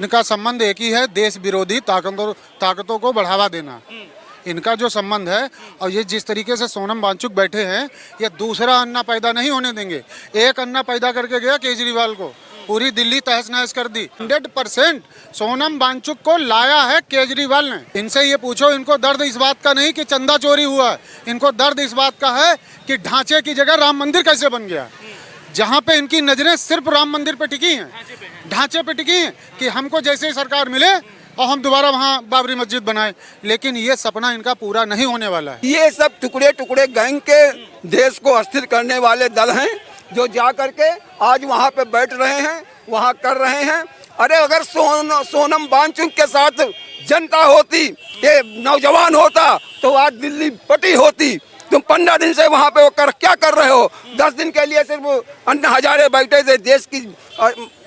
इनका संबंध एक ही है, देश विरोधी ताकतों को बढ़ावा देना। इनका जो संबंध है, और ये जिस तरीके से सोनम वांगचुक बैठे हैं, ये दूसरा अन्ना पैदा नहीं होने देंगे। एक अन्ना पैदा करके गया केजरीवाल को, पूरी दिल्ली तहस नहस कर दी। 100% सोनम वांगचुक को लाया है केजरीवाल ने। इनसे ये पूछो, इनको दर्द इस बात का नहीं कि चंदा चोरी हुआ, इनको दर्द इस बात का है कि ढांचे की जगह राम मंदिर कैसे बन गया। जहाँ पे इनकी नजरें सिर्फ राम मंदिर पे टिकी हैं, ढांचे पे टिकी हैं कि हमको जैसे ही सरकार मिले और हम दोबारा वहाँ बाबरी मस्जिद बनाए। लेकिन ये सपना इनका पूरा नहीं होने वाला है। ये सब टुकड़े टुकड़े गैंग के देश को अस्थिर करने वाले दल हैं, जो जा करके आज वहाँ पे बैठ रहे हैं, वहाँ कर रहे हैं। अरे अगर सोनम वांगचुक के साथ जनता होती, ये नौजवान होता, तो आज दिल्ली पटी होती। तुम 15 दिन से वहाँ पे क्या कर रहे हो? 10 दिन के लिए सिर्फ अन्ना हजारे बैठे थे, देश की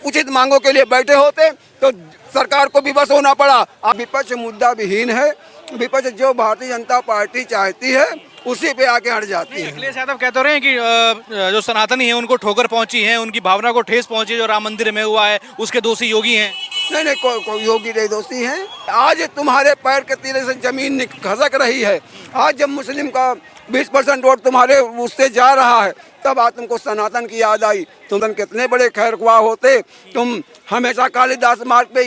उचित मांगों के लिए बैठे होते तो सरकार को विवश होना पड़ा। अब विपक्ष मुद्दा विहीन है, विपक्ष जो भारतीय जनता पार्टी चाहती है उसी पे आके हट जाती है। अखिलेश यादव कहते रहे हैं कि जो सनातनी है उनको ठोकर पहुंची है, उनकी भावना को ठेस पहुंची, जो राम मंदिर में हुआ है उसके दोषी योगी हैं। नहीं, कोई योगी नहीं दोषी हैं। आज तुम्हारे पैर के तीरे से जमीन खसक रही है। आज जब मुस्लिम का 20% वोट तुम्हारे उससे जा रहा है, तब आज तुमको सनातन की याद आई। तुम कितने बड़े खैरख्वाह होते, तुम हमेशा कालिदास मार्ग पे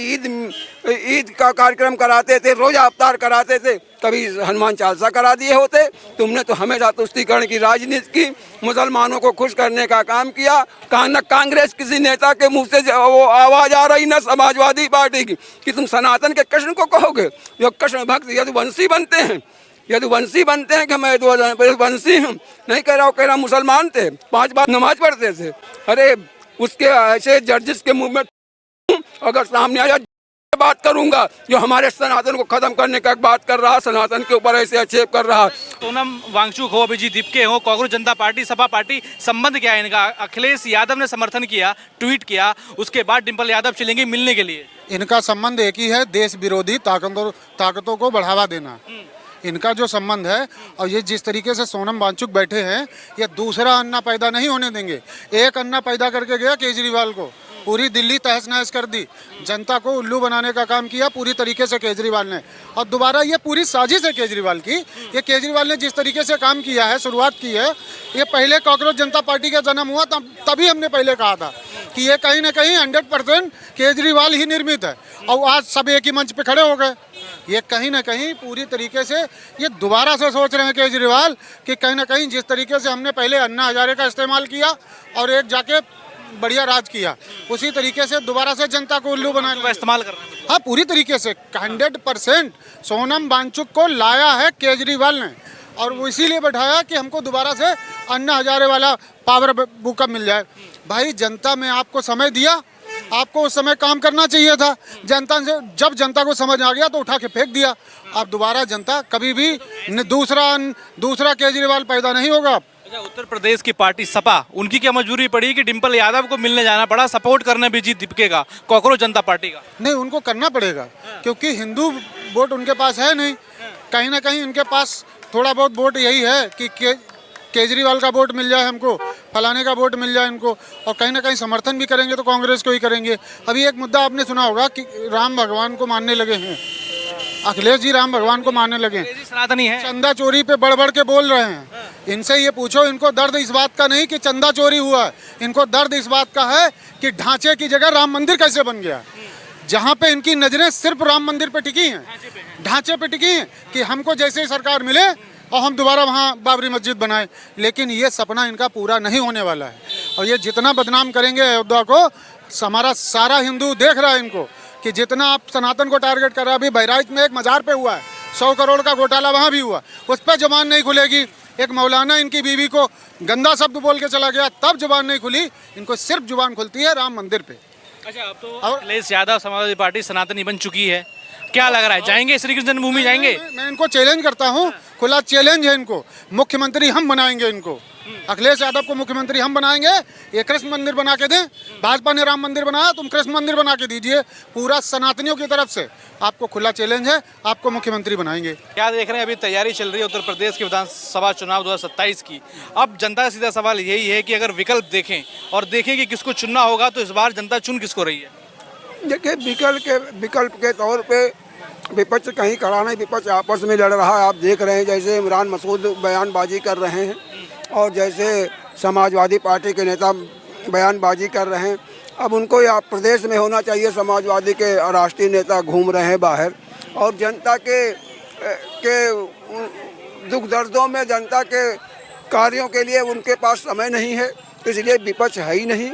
ईद का कार्यक्रम कराते थे, रोजा अवतार कराते थे, कभी हनुमान चालीसा करा दिए होते। तुमने तो हमेशा तुष्टीकरण की राजनीति की, मुसलमानों को खुश करने का काम किया। न कांग्रेस किसी नेता के मुंह से वो आवाज आ रही, न समाजवादी पार्टी की, कि तुम सनातन के कृष्ण को कहोगे। जो कृष्ण भक्त यदुवंशी बनते हैं, यदुवंशी बनते हैं कि मैं यदुवंशी हूँ, नहीं कह रहा मुसलमान थे, 5 बार नमाज पढ़ते थे। अरे उसके ऐसे जर्जिस के मुंह में अगर सामने आया बात करूंगा, जो हमारे सनातन को खत्म करने का बात कर रहा, सनातन के ऊपर ऐसे आक्षेप कर रहा। सोनम वांगचुक हो, अभिजीत दीपके हो, कांग्रेस जनता पार्टी, सपा पार्टी, संबंध क्या है इनका? अखिलेश यादव ने समर्थन किया, ट्वीट किया, उसके बाद डिम्पल यादव चलेंगे मिलने के लिए। इनका संबंध एक ही है, देश विरोधी ताकतों को बढ़ावा देना। इनका जो संबंध है, और ये जिस तरीके से सोनम वांगचुक बैठे हैं, ये दूसरा अन्ना पैदा नहीं होने देंगे। एक अन्ना पैदा करके गया केजरीवाल को, पूरी दिल्ली तहस नहस कर दी। जनता को उल्लू बनाने का काम किया पूरी तरीके से केजरीवाल ने। और दोबारा ये पूरी साजिश है केजरीवाल की। ये केजरीवाल ने जिस तरीके से काम किया है, शुरुआत की है, ये पहले कांग्रेस जनता पार्टी का जन्म हुआ तभी हमने पहले कहा था कि ये कहीं ना कहीं 100% केजरीवाल ही निर्मित है। और आज सब एक ही मंच पे खड़े हो गए। ये कहीं ना कहीं पूरी तरीके से ये दोबारा से सोच रहे हैं केजरीवाल कि कहीं ना कहीं जिस तरीके से हमने पहले अन्ना हजारे का इस्तेमाल किया और एक जाके बढ़िया राज किया, उसी तरीके से दोबारा से जनता को उल्लू बनाने का इस्तेमाल कर रहे हैं। हाँ, पूरी तरीके से 100% सोनम वांगचुक को लाया है केजरीवाल ने, और वो इसीलिए बैठाया कि हमको दोबारा से अन्ना हजारे वाला पावर बुकअप मिल जाए। भाई, जनता में आपको समय दिया, आपको उस समय काम करना चाहिए था। जनता से जब जनता को समझ आ गया तो उठा के फेंक दिया। अब दोबारा जनता कभी भी दूसरा केजरीवाल पैदा नहीं होगा। अच्छा, उत्तर प्रदेश की पार्टी सपा, उनकी क्या मजबूरी पड़ी कि डिम्पल यादव को मिलने जाना पड़ा, सपोर्ट करने अभिजीत दीपके का, कांग्रेस जनता पार्टी का? नहीं, उनको करना पड़ेगा, क्योंकि हिंदू वोट उनके पास है नहीं। कहीं ना कहीं उनके पास थोड़ा बहुत वोट यही है कि केजरीवाल का वोट मिल जाए हमको, फलाने का वोट मिल जाए इनको, और कहीं ना कहीं समर्थन भी करेंगे तो कांग्रेस को ही करेंगे। अभी एक मुद्दा आपने सुना होगा कि राम भगवान को मानने लगे हैं, अखिलेश जी राम भगवान को मानने लगे हैं, सनातनी है, चंदा चोरी पे बढ़ बढ़ के बोल रहे हैं। इनसे ये पूछो, इनको दर्द इस बात का नहीं कि चंदा चोरी हुआ है, इनको दर्द इस बात का है कि ढांचे की जगह राम मंदिर कैसे बन गया। जहाँ पे इनकी नजरें सिर्फ राम मंदिर पे टिकी हैं, ढांचे पे टिकी हैं कि हमको जैसे ही सरकार मिले और हम दोबारा वहाँ बाबरी मस्जिद बनाए। लेकिन ये सपना इनका पूरा नहीं होने वाला है। और ये जितना बदनाम करेंगे अयोध्या को, हमारा सारा हिंदू देख रहा है इनको कि जितना आप सनातन को टारगेट कर रहा है। अभी बहराइच में एक मज़ार पे हुआ है, 100 करोड़ का घोटाला वहाँ भी हुआ, उस पर जुबान नहीं खुलेगी। एक मौलाना इनकी बीवी को गंदा शब्द बोल के चला गया, तब जुबान नहीं खुली। इनको सिर्फ जुबान खुलती है राम मंदिर पे। अच्छा, अब तो अखिलेश यादव समाजवादी पार्टी सनातनी बन चुकी है, क्या लग रहा है, जाएंगे श्री कृष्ण जन्मभूमि जाएंगे? मैं इनको चैलेंज करता हूँ, खुला चैलेंज है इनको। मुख्यमंत्री हम बनाएंगे इनको, अखिलेश यादव को मुख्यमंत्री हम बनाएंगे। ये कृष्ण मंदिर बना के दें, भाजपा ने राम मंदिर बनाया, तुम कृष्ण मंदिर बना के दीजिए। पूरा सनातनियों की तरफ से आपको खुला चैलेंज है, आपको मुख्यमंत्री बनाएंगे। क्या देख रहे हैं, अभी तैयारी चल रही है उत्तर प्रदेश के विधानसभा चुनाव 2027 की। अब जनता का सीधा सवाल यही है कि अगर विकल्प देखें और देखें कि किसको चुनना होगा, तो इस बार जनता चुन किसको रही है? देखिए विकल्प के तौर पे विपक्ष कहीं खड़ा नहीं, विपक्ष आपस में लड़ रहा है। आप देख रहे हैं जैसे इमरान मसूद बयानबाजी कर रहे हैं और जैसे समाजवादी पार्टी के नेता बयानबाजी कर रहे हैं। अब उनको या प्रदेश में होना चाहिए, समाजवादी के राष्ट्रीय नेता घूम रहे हैं बाहर और जनता के दुख दर्दों में, जनता के कार्यों के लिए उनके पास समय नहीं है, इसलिए विपक्ष है ही नहीं।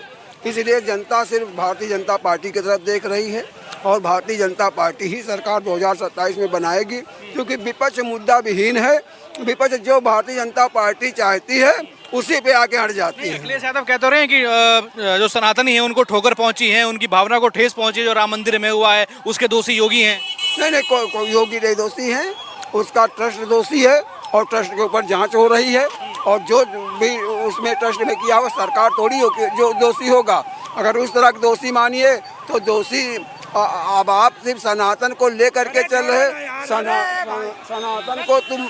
इसलिए जनता सिर्फ भारतीय जनता पार्टी की तरफ देख रही है और भारतीय जनता पार्टी ही सरकार 2027 में बनाएगी, क्योंकि विपक्ष मुद्दा विहीन है। विपक्ष जो भारतीय जनता पार्टी चाहती है उसी पे आके अड़ जाती है। अखिलेश यादव कहते रहे हैं कि जो सनातनी हैं उनको ठोकर पहुंची है, उनकी भावना को ठेस पहुंची है, जो राम मंदिर में हुआ है उसके दोषी योगी हैं। नहीं, कोई योगी नहीं दोषी है, उसका ट्रस्ट दोषी है और ट्रस्ट के ऊपर जांच हो रही है और जो भी उसमें ट्रस्ट में किया हुआ सरकार थोड़ी जो दोषी होगा। अगर उस तरह के दोषी मानिए तो दोषी अब आप सिर्फ सनातन को लेकर के चल रहे, सनातन को तुम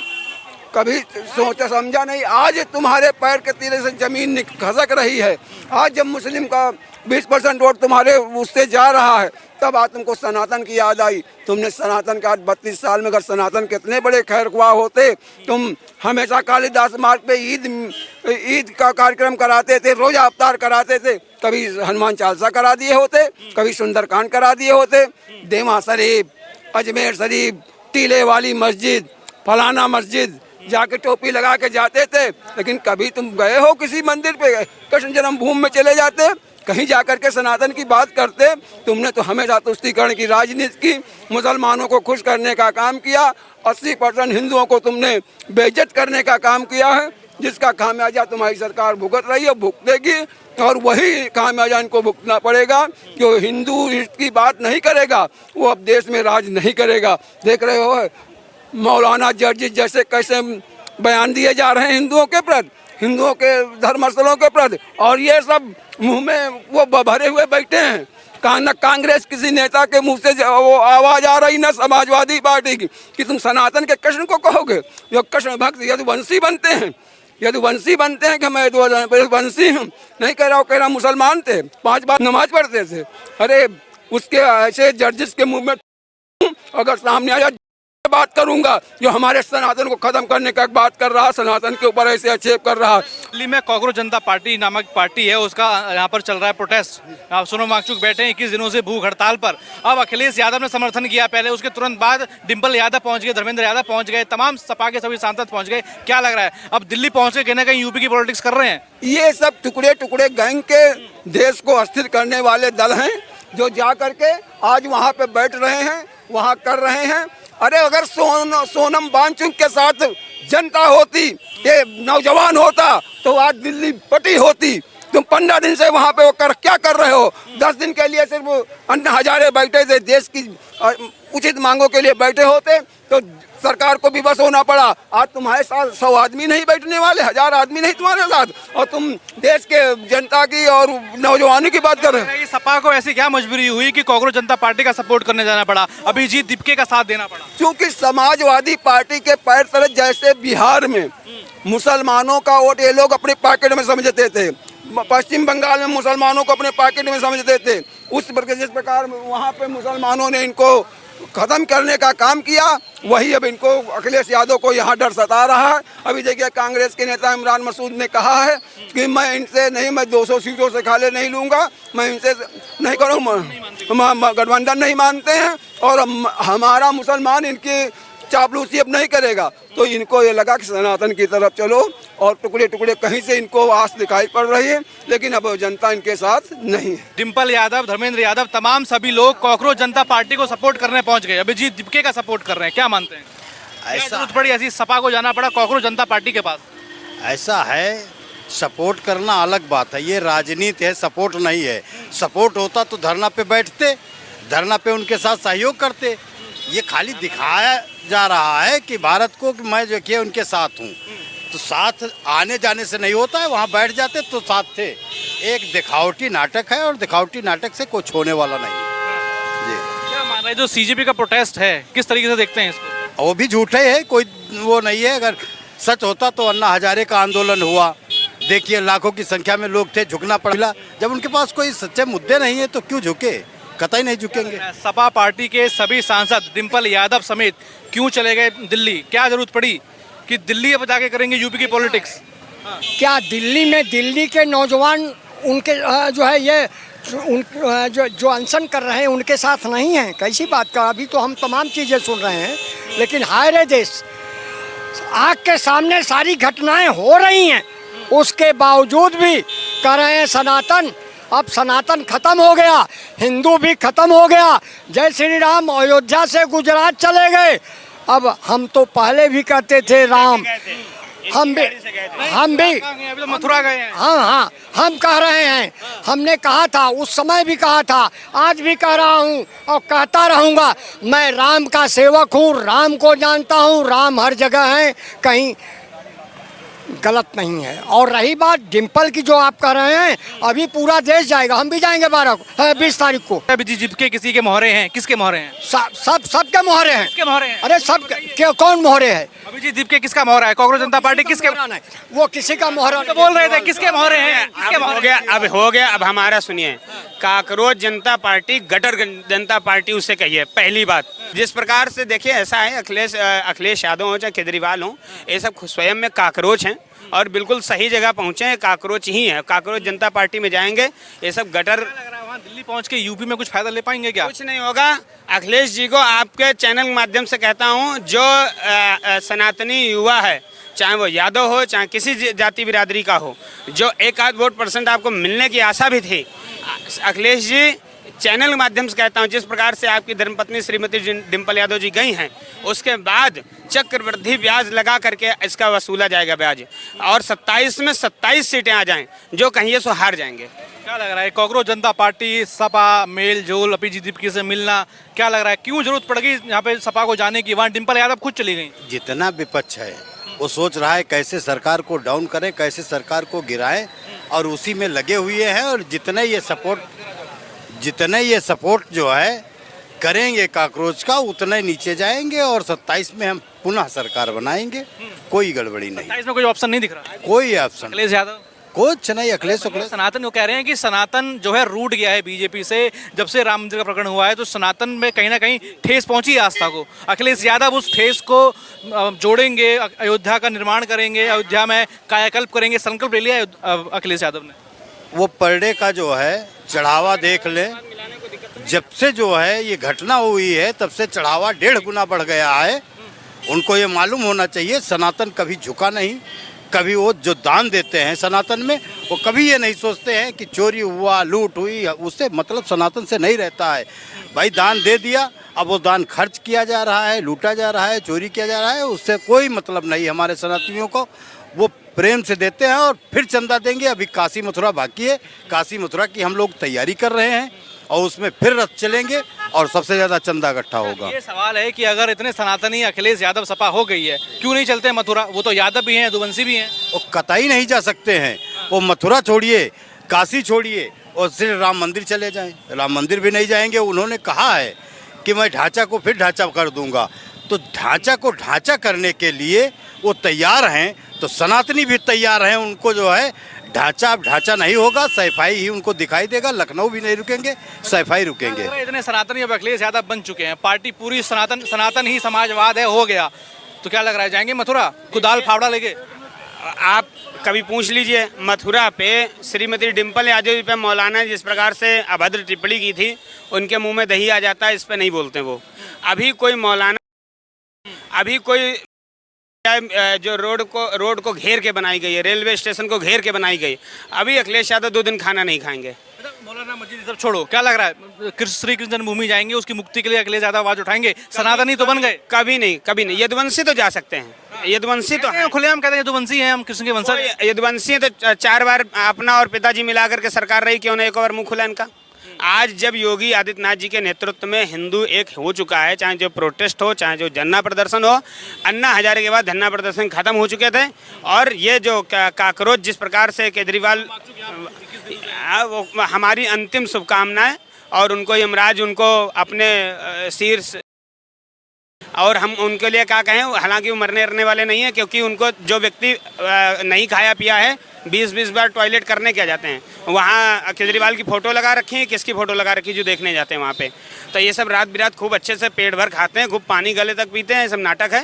कभी सोचा समझा नहीं। आज तुम्हारे पैर के तीरे से जमीन खसक रही है। आज जब मुस्लिम का 20% वोट तुम्हारे उससे जा रहा है, तब आज तुमको सनातन की याद आई। तुमने सनातन का आज 32 साल में अगर सनातन कितने बड़े खैरख्वाह होते, तुम हमेशा कालिदास मार्ग पे ईद का कार्यक्रम कराते थे, रोजा अवतार कराते थे, कभी हनुमान चालीसा करा दिए होते, कभी सुंदरकांड करा दिए होते। देवा शरीफ, अजमेर शरीफ, टीले वाली मस्जिद, फलाना मस्जिद जाके टोपी लगा के जाते थे। लेकिन कभी तुम गए हो किसी मंदिर पे? कृष्ण जन्मभूमि में चले जाते, कहीं जाकर के सनातन की बात करते। तुमने तो हमेशा तुष्टीकरण की राजनीति की, मुसलमानों को खुश करने का काम किया। 80% हिंदुओं को तुमने बेइज्जत करने का काम किया है, जिसका खामियाजा तुम्हारी सरकार भुगत रही है, भुगतेगी और वही खामियाजा इनको भुगतना पड़ेगा। जो हिंदू की बात नहीं करेगा वो अब देश में राज नहीं करेगा। देख रहे हो मौलाना जर्जिस जैसे कैसे बयान दिए जा रहे हैं हिंदुओं के प्रति, हिंदुओं के धर्मस्थलों के प्रति, और ये सब मुंह में वो भरे हुए बैठे हैं। न कांग्रेस किसी नेता के मुंह से वो आवाज आ रही, न समाजवादी पार्टी की, कि तुम सनातन के कृष्ण को कहोगे। जो कृष्ण भक्त यदुवंशी बनते हैं, यदुवंशी बनते हैं कि मैं यदुवंशी हूँ, नहीं कह रहा मुसलमान थे, 5 बार नमाज पढ़ते थे। अरे उसके ऐसे जर्जिस के मुंह में अगर सामने आया बात करूंगा जो हमारे सनातन को खत्म करने का बात कर रहा, सनातन के ऊपर ऐसे आक्षेप कर रहा। दिल्ली में कांग्रेस जनता पार्टी नामक पार्टी है, उसका यहाँ पर चल रहा है प्रोटेस्ट। आप सोनम वांगचुक बैठे हैं 21 दिनों से भूख हड़ताल पर। अब अखिलेश यादव ने समर्थन किया पहले, उसके तुरंत बाद डिम्पल यादव पहुंच गए, धर्मेंद्र यादव पहुंच गए, तमाम सपा के सभी सांसद पहुंच गए। क्या लग रहा है अब दिल्ली पहुंच के कहीं ना कहीं यूपी की पॉलिटिक्स कर रहे हैं? ये सब टुकड़े टुकड़े गैंग के देश को अस्थिर करने वाले दल हैं, जो जा करके आज वहाँ पे बैठ रहे हैं, वहाँ कर रहे हैं। अरे अगर सोनम वांगचुक के साथ जनता होती, ये नौजवान होता, तो आज दिल्ली पटी होती। तुम 15 दिन से वहाँ पे क्या कर रहे हो? 10 दिन के लिए सिर्फ अन्ना हजारे बैठे थे, देश की उचित मांगों के लिए बैठे होते तो सरकार को भी बस होना पड़ा। आज तुम्हारे साथ 100 आदमी नहीं बैठने वाले, 1000 आदमी नहीं तुम्हारे साथ, और तुम देश के जनता की और नौजवानों की बात कर रहे हो। सपा को ऐसी क्या मजबूरी हुई कि कांग्रेस जनता पार्टी का सपोर्ट करने जाना पड़ा, अभिजीत दीपके का साथ देना पड़ा? क्योंकि समाजवादी पार्टी के पैर तले, जैसे बिहार में मुसलमानों का वोट ये लोग अपने पॉकेट में समझते थे, पश्चिम बंगाल में मुसलमानों को अपने पॉकेट में समझते थे, उस प्रकार जिस प्रकार वहाँ पे मुसलमानों ने इनको खत्म करने का काम किया, वही अब इनको अखिलेश यादव को यहाँ डर सता रहा है। अभी देखिए कांग्रेस के नेता इमरान मसूद ने कहा है कि मैं इनसे नहीं, मैं 200 सीटों से खाले नहीं लूँगा, मैं इनसे नहीं करूँगा, गठबंधन नहीं मानते हैं और हमारा मुसलमान इनकी चापलूसी अब नहीं करेगा। तो इनको ये लगा कि सनातन की तरफ चलो और टुकड़े टुकड़े कहीं से इनको आस दिखाई पड़ रही है, लेकिन अब जनता इनके साथ नहीं है। डिम्पल यादव, धर्मेंद्र यादव, तमाम सभी लोग कांग्रेस जनता पार्टी को सपोर्ट करने पहुंच गए, अभिजीत दीपके का सपोर्ट कर रहे हैं। क्या मानते हैं, ऐसा जरूरत पड़ी ऐसी सपा को जाना पड़ा कांग्रेस जनता पार्टी के पास? ऐसा है, सपोर्ट करना अलग बात है, ये राजनीति है, सपोर्ट नहीं है। सपोर्ट होता तो धरना पे बैठते, धरना पे उनके साथ सहयोग करते। ये खाली दिखाया जा रहा है कि भारत को कि मैं जो कि उनके साथ हूँ, तो साथ आने जाने से नहीं होता है, वहाँ बैठ जाते तो साथ थे। एक दिखावटी नाटक है और दिखावटी नाटक से कुछ होने वाला नहीं जी। क्या मान रहे हैं जो सीजेपी का प्रोटेस्ट है, किस तरीके से देखते हैं इसको? वो भी झूठे है, कोई वो नहीं है। अगर सच होता तो अन्ना हजारे का आंदोलन हुआ, देखिए लाखों की संख्या में लोग थे, झुकना पड़ा। जब उनके पास कोई सच्चे मुद्दे नहीं है तो क्यों झुके? कतई नहीं झुकेंगे। सपा पार्टी के सभी सांसद डिम्पल यादव समेत क्यों चले गए दिल्ली? क्या जरूरत पड़ी कि दिल्ली अब जाके करेंगे यूपी की पॉलिटिक्स? क्या दिल्ली में दिल्ली के नौजवान उनके जो है ये जो अनशन कर रहे हैं उनके साथ नहीं हैं? कैसी बात का, अभी तो हम तमाम चीज़ें सुन रहे हैं, लेकिन हाय रे देश, आँख के सामने सारी घटनाएं हो रही हैं, उसके बावजूद भी कह रहे हैं सनातन। अब सनातन खत्म हो गया, हिंदू भी खत्म हो गया। जय श्री राम अयोध्या से गुजरात चले गए। अब हम तो पहले भी कहते थे राम, हम भी अभी तो मथुरा गए हैं। हाँ, हम कह रहे हैं, हमने कहा था, उस समय भी कहा था, आज भी कह रहा हूँ और कहता रहूँगा, मैं राम का सेवक हूँ, राम को जानता हूँ, राम हर जगह है, कहीं गलत नहीं है। और रही बात डिम्पल की जो आप कह रहे हैं, अभी पूरा देश जाएगा, हम भी जाएंगे 20 तारीख को। अभी जीत के किसी के मोहरे हैं? किसके मोहरे हैं? सबके मोहरे हैं। किसके मोहरे हैं? अरे सब कौन मोहरे है? अभिजीत दीप के किसका मोहरा है? कांग्रेस जनता पार्टी किसके? वो किसी का मोहरा तो बोल रहे थे किसके मोहरे हैं? किसके अब हो गया। अब हमारा सुनिए, काकरोच जनता पार्टी गटर जनता पार्टी उसे कहिए। पहली बात, जिस प्रकार से देखिए, ऐसा है, अखिलेश यादव हो चाहे केजरीवाल हो, ये सब स्वयं में काकरोच हैं और बिल्कुल सही जगह पहुंचे हैं, काकरोच ही हैं। काकरोच जनता पार्टी में जाएंगे, ये सब गटर। दिल्ली पहुंच के यूपी में कुछ फायदा ले पाएंगे क्या? कुछ नहीं होगा। अखिलेश जी को आपके चैनल के माध्यम से कहता हूं, जो सनातनी युवा है, चाहे वो यादव हो चाहे किसी जाति बिरादरी का हो, जो 1-8 वोट % आपको मिलने की आशा भी थी, अखिलेश जी चैनल के माध्यम से कहता हूं, जिस प्रकार से आपकी धर्मपत्नी श्रीमती डिम्पल यादव जी गई हैं, उसके बाद चक्रवृद्धि ब्याज लगा करके इसका वसूला जाएगा ब्याज, और 27 में 27 सीटें आ जाएं, जो कहिए सो हार जाएंगे। क्या लग रहा है, कांग्रेस जनता पार्टी सपा मेल जोल अभिजीत दीप से मिलना, क्या लग रहा है क्यों जरूरत पड़ गई यहाँ पे सपा को जाने की? वहाँ डिम्पल यादव खुद चली गई। जितना विपक्ष है वो सोच रहा है कैसे सरकार को डाउन करें, कैसे सरकार को गिराएं, और उसी में लगे हुए हैं। और जितने ये सपोर्ट जो है करेंगे काकरोच का, उतने नीचे जाएंगे, और 27 में हम पुनः सरकार बनाएंगे। कोई गड़बड़ी नहीं, 27 में कोई ऑप्शन नहीं दिख रहा। कोई ऑप्शन, अखिलेश यादव कुछ नहीं। अखिलेश सनातन वो कह रहे हैं कि सनातन जो है रूठ गया है बीजेपी से। जब से राम मंदिर का प्रकरण हुआ है तो सनातन में कहीं ना कहीं ठेस पहुंची है आस्था को। अखिलेश यादव उस ठेस को जोड़ेंगे, अयोध्या का निर्माण करेंगे, अयोध्या में कायाकल्प करेंगे, संकल्प ले लिया अखिलेश यादव ने। वो पर डे का जो है चढ़ावा देख ले, जब से जो है ये घटना हुई है तब से चढ़ावा 1.5 गुना बढ़ गया है। उनको ये मालूम होना चाहिए, सनातन कभी झुका नहीं। कभी वो जो दान देते हैं सनातन में, वो कभी ये नहीं सोचते हैं कि चोरी हुआ, लूट हुई, उससे मतलब सनातन से नहीं रहता है। भाई दान दे दिया, अब वो दान खर्च किया जा रहा है, लूटा जा रहा है, चोरी किया जा रहा है, उससे कोई मतलब नहीं हमारे सनातनियों को। वो प्रेम से देते हैं और फिर चंदा देंगे। अभी काशी मथुरा बाकी है, काशी मथुरा की हम लोग तैयारी कर रहे हैं और उसमें फिर रथ चलेंगे और सबसे ज़्यादा चंदा इकट्ठा होगा। ये सवाल है कि अगर इतने सनातनी अखिलेश यादव सपा हो गई है, क्यों नहीं चलते मथुरा? वो तो यादव भी हैं, यदुवंशी भी हैं। वो कतई नहीं जा सकते हैं। वो मथुरा छोड़िए, काशी छोड़िए और सिर्फ राम मंदिर चले जाएं। राम मंदिर भी नहीं जाएंगे। उन्होंने कहा है कि मैं ढांचा को फिर ढांचा कर दूंगा, तो ढांचा को ढांचा करने के लिए वो तैयार हैं, तो सनातनी भी तैयार हैं। उनको जो है ढांचा नहीं होगा, सैफाई ही उनको दिखाई देगा। लखनऊ भी नहीं रुकेंगे, सैफाई रुकेंगे। इतने सनातनी अब अखिलेश यादव बन चुके हैं, पार्टी पूरी सनातन ही समाजवाद है हो गया, तो क्या लग रहा है जाएंगे मथुरा कुदाल फावड़ा लेके? आप कभी पूछ लीजिए, मथुरा पे श्रीमती डिम्पल यादव जी पे मौलाना ने जिस प्रकार से अभद्र टिप्पणी की थी, उनके मुंह में दही आ जाता है, इस पे नहीं बोलते वो। अभी कोई मौलाना, अभी कोई जो रोड को घेर के बनाई गई है, रेलवे स्टेशन को घेर के बनाई गई, अभी अखिलेश यादव 2 दिन खाना नहीं खाएंगे। मौलाना मस्जिद सब छोड़ो, क्या लग रहा है श्री कृष्ण जन्मभूमि जाएंगे, उसकी मुक्ति के लिए अखिलेश यादव आवाज उठाएंगे? सनातनी तो बन गए। कभी नहीं। यदुवंशी तो जा सकते हैं, यदुवंशी तो खुलेआम कहते हैं यदुवंशी हैं हम, कृष्ण के वंशज। यदुवंशी तो 4 बार अपना और पिताजी मिला करके सरकार रही, क्यों नहीं एक बार मुंह खुला इनका? आज जब योगी आदित्यनाथ जी के नेतृत्व में हिंदू एक हो चुका है, चाहे जो प्रोटेस्ट हो, चाहे जो धरना प्रदर्शन हो, अन्ना हजारे के बाद धरना प्रदर्शन खत्म हो चुके थे, और ये जो काकरोच जिस प्रकार से केजरीवाल, वो हमारी अंतिम शुभकामनाएं, और उनको यमराज उनको अपने शीर्ष और हम उनके लिए क्या कहें, हालांकि वो मरने वाले नहीं है, क्योंकि उनको जो व्यक्ति नहीं खाया पिया है 20-20 बार टॉयलेट करने क्या जाते हैं, वहाँ केजरीवाल की फ़ोटो लगा रखी है, किसकी फ़ोटो लगा रखी है जो देखने जाते हैं वहाँ पे। तो ये सब रात बिरात खूब अच्छे से पेट भर खाते हैं, खूब पानी गले तक पीते हैं, ये सब नाटक है।